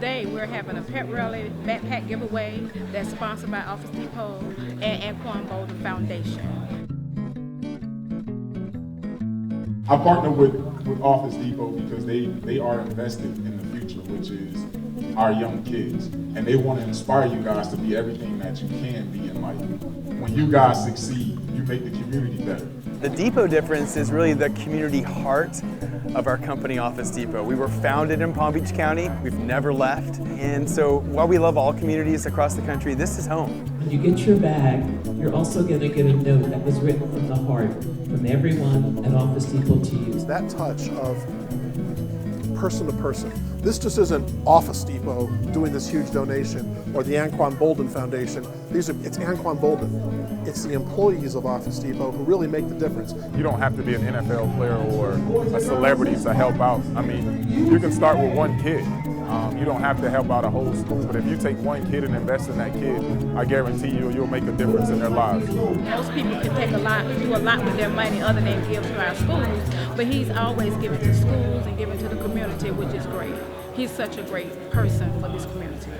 Today we're having a pet rally backpack giveaway that's sponsored by Office Depot and Anquan Boldin Foundation. I partner with Office Depot because they are invested in the future, which is our young kids. And they want to inspire you guys to be everything that you can be in life. When you guys succeed, you make the community better. The Depot difference is really the community heart of our company, Office Depot. We were founded in Palm Beach County. We've never left. And so while we love all communities across the country, this is home. When you get your bag, you're also going to get a note that was written from the heart from everyone at Office Depot to you. That touch of person to person. This just isn't Office Depot doing this huge donation or the Anquan Boldin Foundation. It's Anquan Boldin. It's the employees of Office Depot who really make the difference. You don't have to be an NFL player or a celebrity to help out. I mean, you can start with one kid. You don't have to help out a whole school, but if you take one kid and invest in that kid, I guarantee you'll make a difference in their lives. Most people can do a lot with their money other than give to our schools, but he's always giving to schools and giving to the community, which is great. He's such a great person for this community.